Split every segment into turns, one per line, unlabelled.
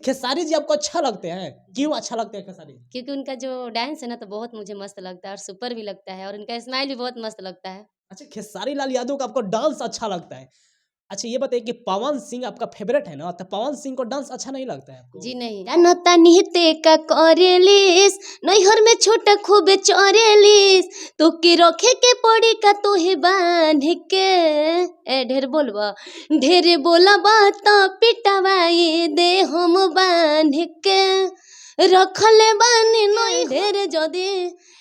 खेसारी जी आपको अच्छा लगते हैं? क्यों अच्छा लगते हैं खेसारी जी?
क्योंकि उनका जो डांस है ना तो बहुत मुझे मस्त लगता है और सुपर भी लगता है और उनका स्माइल भी बहुत मस्त लगता है।
अच्छा, खेसारी लाल यादव का आपको डांस अच्छा लगता है। अच्छा, ये बताइए कि पवन सिंह आपका फेवरेट है ना, तो पवन सिंह को डांस अच्छा नहीं लगता है आपको?
जी नहीं। जानता निहते का करेलिस नैहर में छोटा खूबे चरेलिस तो के रखे के पड़ी का तोहे बांध के ए ढेर बोला बात पिटवाई दे हम बांध के रखले बानी नहीं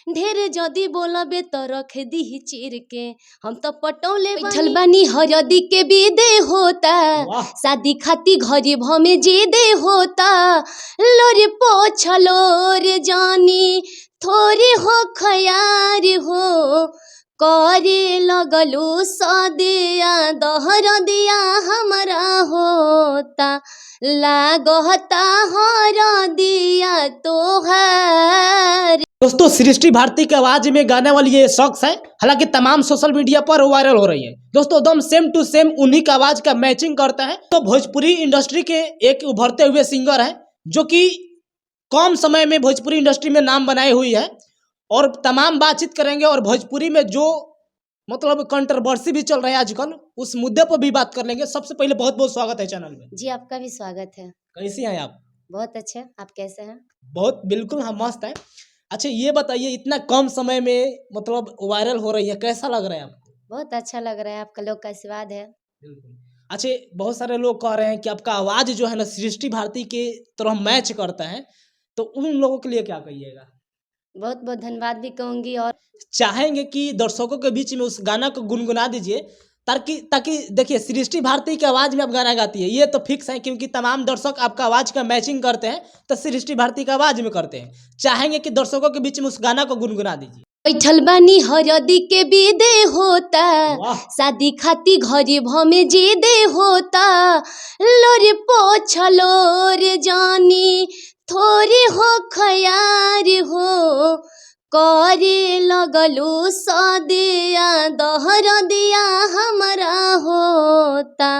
ढेर जदी बोलबे तो रख दी चीर के हम तो पटौले बैठल बानी हरदी के विदे होता
वाह!
शादी खाती घरे भमे जे दे होता लोरे पोछलो रे जानी थोड़ी हो खयार हो करे लगलू सदिया दहर दिया हमारा होता लागता हर दिया तोहार।
दोस्तों, सृष्टि भारती की आवाज में गाने वाली ये शख्स है, हालांकि तमाम सोशल मीडिया पर वायरल हो रही है। दोस्तों, एकदम सेम टू सेम उन्हीं की आवाज का मैचिंग करता है। तो भोजपुरी इंडस्ट्री के एक उभरते हुए सिंगर है, जो कि कम समय में भोजपुरी इंडस्ट्री में नाम बनाई हुई है। और तमाम बातचीत करेंगे और भोजपुरी में जो मतलब कंट्रोवर्सी भी चल रहा है आजकल, उस मुद्दे पर भी बात कर लेंगे। सबसे पहले बहुत बहुत स्वागत है चैनल में।
जी आपका भी स्वागत है।
कैसी हैं आप?
बहुत अच्छे, आप कैसे हैं?
बहुत बिल्कुल हम मस्त हैं। अच्छा, ये बताइए, इतना कम समय में मतलब वायरल हो रही है, कैसा लग रहा है आपको?
बहुत अच्छा लग रहा है, आपका लोग का आशीर्वाद है।
बिल्कुल। अच्छा, बहुत सारे लोग कह रहे हैं कि आपका आवाज़ जो है ना सृष्टि भारती के तरह मैच करता है, तो उन लोगों के लिए क्या कहिएगा?
बहुत बहुत धन्यवाद भी कहूँगी और
चाहेंगे कि दर्शकों के बीच में उस गाना को गुनगुना दीजिए, ताकि ताकि देखिए, सृष्टि भारती की आवाज़ में आप गाना गाती है, ये तो फिक्स है, क्योंकि तमाम दर्शक आपका आवाज़ का मैचिंग करते हैं, तो सृष्टि भारती की आवाज़ में करते हैं। चाहेंगे कि दर्शकों के बीच में उस गाना को गुनगुना दीजिए।
बैठल बानी हरदी के विदे होता
वाह!
शादी खाती घरे भमे जे दे होता लोरे पोछलो रे जानी थोड़ी हो खयार हो करे लगलू सदिया दहर दिया हमारा होता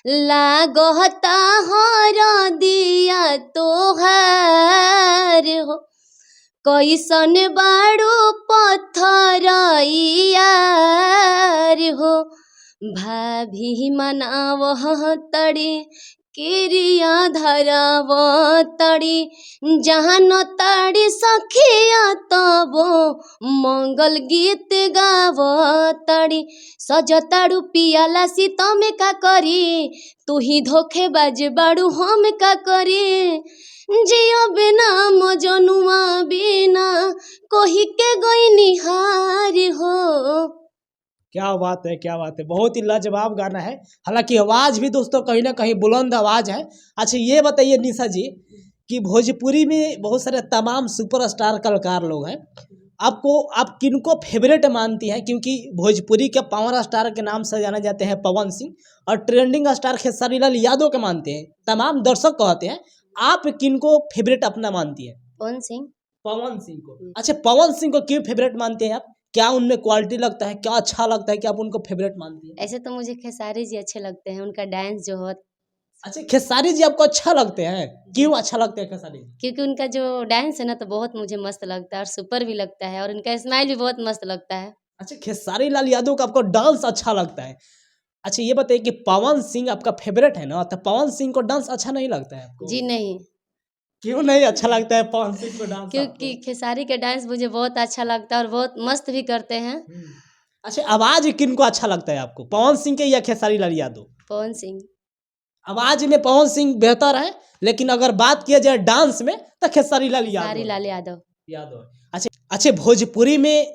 लागता हर दिया तोहार हो कैसन बाड़ू पत्थर यार हो भाभी मनाव तड़ी किरिया धराव तड़ी जहाँ न तड़ी सखिया तबो मंगल गीत गाव तड़ी सजताड़ू पियाला सीता में का करी तू ही धोखेबाज बाड़ू हम का करी जियो बिना मजनुआ बिना कोही के गई निहार हो।
क्या बात है, क्या बात है! बहुत ही लाजवाब गाना है। हालांकि आवाज़ भी दोस्तों कहीं ना कहीं बुलंद आवाज़ है। अच्छा, ये बताइए निशा जी कि भोजपुरी में बहुत सारे तमाम सुपरस्टार कलाकार लोग हैं। आप किनको फेवरेट मानती हैं? क्योंकि भोजपुरी के पावर स्टार के नाम से जाने जाते हैं पवन सिंह, और ट्रेंडिंग स्टार खेसारी लाल यादव के मानते हैं। तमाम दर्शक कहते हैं, आप किनको फेवरेट अपना मानती है?
पवन सिंह।
पवन सिंह को। अच्छा, पवन सिंह को क्यों फेवरेट मानते हैं आप? क्या उनमें क्वालिटी लगता है, क्या अच्छा लगता है कि आप उनको फेवरेट मानती हैं?
ऐसे तो मुझे खेसारी जी अच्छे लगते हैं, उनका डांस जो हो
अच्छा, खेसारी जी आपको अच्छा लगते हैं? क्यों अच्छा लगते हैं खेसारी जी?
क्योंकि उनका जो डांस है ना तो बहुत मुझे मस्त लगता है और सुपर भी लगता है और उनका स्माइल भी बहुत मस्त लगता है।
अच्छा, खेसारी लाल यादव का आपको डांस अच्छा लगता है। अच्छा, ये बताइए कि पवन सिंह आपका फेवरेट है ना, तो पवन सिंह को डांस अच्छा नहीं लगता है आपको?
जी नहीं।
क्यों नहीं अच्छा लगता है पवन सिंह को डांस
क्योंकि
आपको?
खेसारी का डांस मुझे बहुत अच्छा लगता है और बहुत मस्त भी करते हैं।
अच्छा, आवाज़ किनको अच्छा लगता है आपको, पवन सिंह के या खेसारी लाल यादव?
पवन सिंह।
आवाज में पवन सिंह बेहतर है, लेकिन अगर बात किया जाए डांस में तो खेसारी लाल
खेसारी
यादव
लाल यादव।
यादव है। अच्छा अच्छा, भोजपुरी में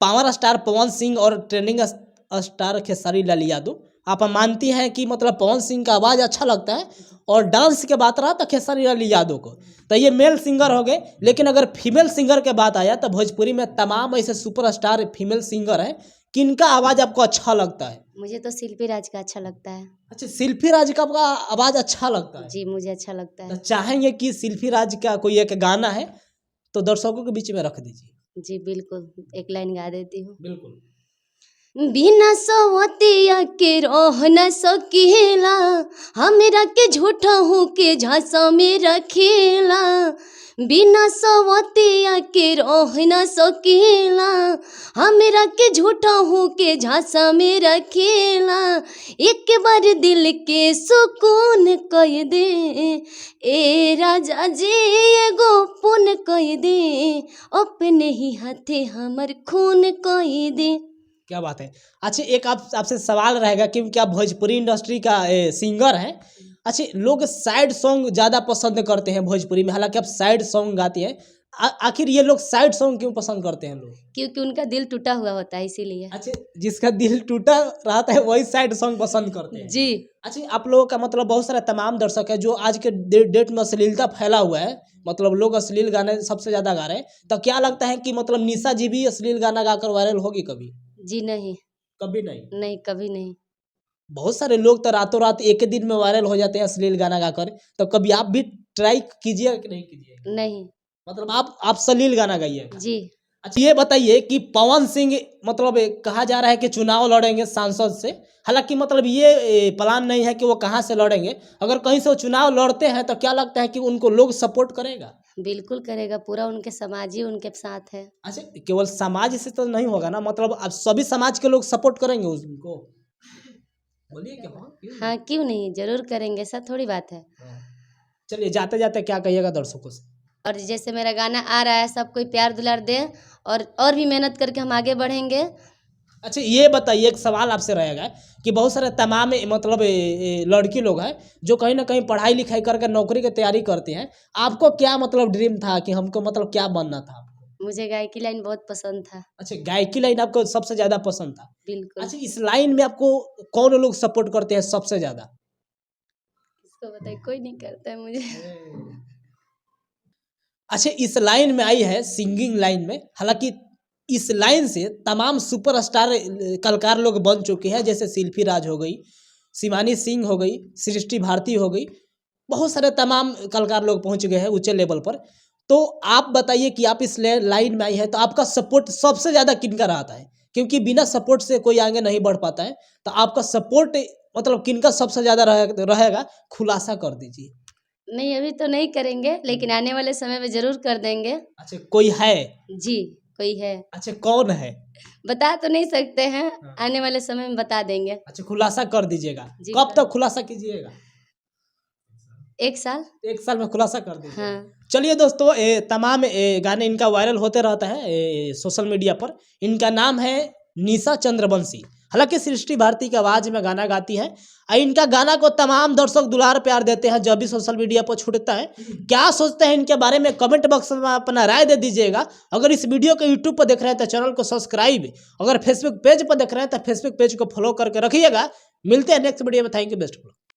पावर स्टार पवन सिंह और ट्रेंडिंग स्टार खेसारी लाल यादव, आप मानती हैं कि मतलब पवन सिंह का आवाज़ अच्छा लगता है, और डांस के बात रहा तो खेसारी लाल यादव को। तो ये मेल सिंगर हो गए, लेकिन अगर फीमेल सिंगर के बात आया तो भोजपुरी में तमाम ऐसे सुपरस्टार फीमेल सिंगर हैं, किनका आवाज़ आपको अच्छा लगता है?
मुझे तो शिल्पी राज का अच्छा लगता है।
अच्छा, शिल्पी राज का आपका आवाज़ अच्छा लगता है?
जी मुझे अच्छा लगता
तो
है।
चाहेंगे कि शिल्पी राज का कोई एक गाना है तो दर्शकों के बीच में रख दीजिए।
जी बिल्कुल, एक लाइन गा देती हूँ।
बिल्कुल।
बिना सवतिया के रह न सकेला, हमरा के झूठा हूँ के झांसा में रखेला। बिना सवतिया के रह न सकेला, हमरा के झूठा हूँ के झांसा में रखेला। एक बार दिल के सुकून कह दे, ए राजा जी एगो पुन कह दे, अपने ही हाथे हमर खून कह दे।
क्या बात है। अच्छा एक आपसे सवाल रहेगा क्योंकि आप भोजपुरी इंडस्ट्री का सिंगर हैं। अच्छा लोग सैड सॉन्ग ज़्यादा पसंद करते हैं भोजपुरी में, हालांकि आप सैड सॉन्ग गाती हैं। आखिर ये लोग सैड सॉन्ग क्यों पसंद करते हैं लोग?
क्योंकि उनका दिल टूटा हुआ होता है इसीलिए।
अच्छा जिसका दिल टूटा रहता है वही सैड सॉन्ग पसंद करते हैं
जी।
अच्छा आप लोगों का मतलब बहुत सारे तमाम दर्शक है जो आज के डेट में अश्लीलता फैला हुआ है, मतलब लोग अश्लील गाने सबसे ज़्यादा गा रहे हैं। तो क्या लगता है कि मतलब निशा जी भी अश्लील गाना गाकर वायरल होगी कभी?
जी नहीं,
कभी नहीं।
नहीं कभी नहीं।
बहुत सारे लोग तो रातों रात एक ही दिन में वायरल हो जाते हैं अश्लील गाना गाकर। तो कभी आप भी ट्राई कीजिएगा कि नहीं कीजिएगा?
नहीं।
मतलब आप अश्लील गाना गाइएगा?
जी।
अच्छा ये बताइए कि पवन सिंह मतलब कहा जा रहा है कि चुनाव लड़ेंगे सांसद से, हालांकि मतलब ये प्लान नहीं है कि वो कहाँ से लड़ेंगे। अगर कहीं से वो चुनाव लड़ते हैं तो क्या लगता है कि उनको लोग सपोर्ट करेगा?
बिल्कुल करेगा, पूरा उनके समाज ही उनके साथ है।
अच्छा केवल समाज से तो नहीं होगा ना, मतलब अब सभी समाज के लोग सपोर्ट करेंगे उनको? बोलिए क्या?
हाँ क्यों नहीं, जरूर करेंगे, ऐसा थोड़ी बात है।
चलिए जाते जाते क्या कहिएगा दर्शकों से?
और जैसे मेरा गाना आ रहा है सब कोई प्यार दुलार दे, और भी मेहनत करके हम आगे बढ़ेंगे।
अच्छा ये बताइए एक सवाल आपसे रहेगा कि बहुत सारे तमाम मतलब लड़की लोग हैं जो कहीं ना कहीं पढ़ाई लिखाई करके नौकरी की तैयारी करते हैं। आपको क्या मतलब ड्रीम था कि हमको मतलब क्या बनना था आपको?
मुझे गायकी लाइन बहुत पसंद था।
अच्छा गायकी लाइन आपको सबसे ज़्यादा पसंद था?
बिल्कुल।
अच्छा इस लाइन में आपको कौन लोग सपोर्ट करते हैं सबसे ज़्यादा?
किसको बताइए, कोई नहीं करता है मुझे।
अच्छा इस लाइन में आई है सिंगिंग लाइन में, हालांकि इस लाइन से तमाम सुपरस्टार कलाकार लोग बन चुके हैं, जैसे शिल्पी राज हो गई, शिवानी सिंह हो गई, सृष्टि भारती हो गई, बहुत सारे तमाम कलाकार लोग पहुंच गए हैं ऊंचे लेवल पर। तो आप बताइए कि आप इस लाइन में आई है तो आपका सपोर्ट सबसे ज़्यादा किनका रहता है? क्योंकि बिना सपोर्ट से कोई आगे नहीं बढ़ पाता है। तो आपका सपोर्ट मतलब किनका सबसे ज़्यादा रहेगा, खुलासा कर दीजिए।
नहीं अभी तो नहीं करेंगे, लेकिन आने वाले समय में जरूर कर देंगे।
अच्छा कोई है?
जी कोई है।
अच्छा कौन है?
बता तो नहीं सकते हैं,
हाँ।
आने वाले समय में बता देंगे।
अच्छा खुलासा कर दीजिएगा।
जी,
कब तक खुलासा कीजिएगा?
1 साल।
1 साल में खुलासा कर दीजिए।
हाँ।
चलिए दोस्तों तमाम गाने इनका वायरल होते रहता है सोशल मीडिया पर। इनका नाम है निशा चंद्रवंशी, हालांकि सृष्टि भारती की आवाज़ में गाना गाती हैं। इनका गाना को तमाम दर्शक दुलार प्यार देते हैं जब भी सोशल मीडिया पर छूटता है। क्या सोचते हैं इनके बारे में कमेंट बॉक्स में अपना राय दे दीजिएगा। अगर इस वीडियो को यूट्यूब पर देख रहे हैं तो चैनल को सब्सक्राइब, अगर फेसबुक पेज पर देख रहे हैं तो फेसबुक पेज को फॉलो करके रखिएगा। मिलते हैं नेक्स्ट वीडियो में। Thank you, best.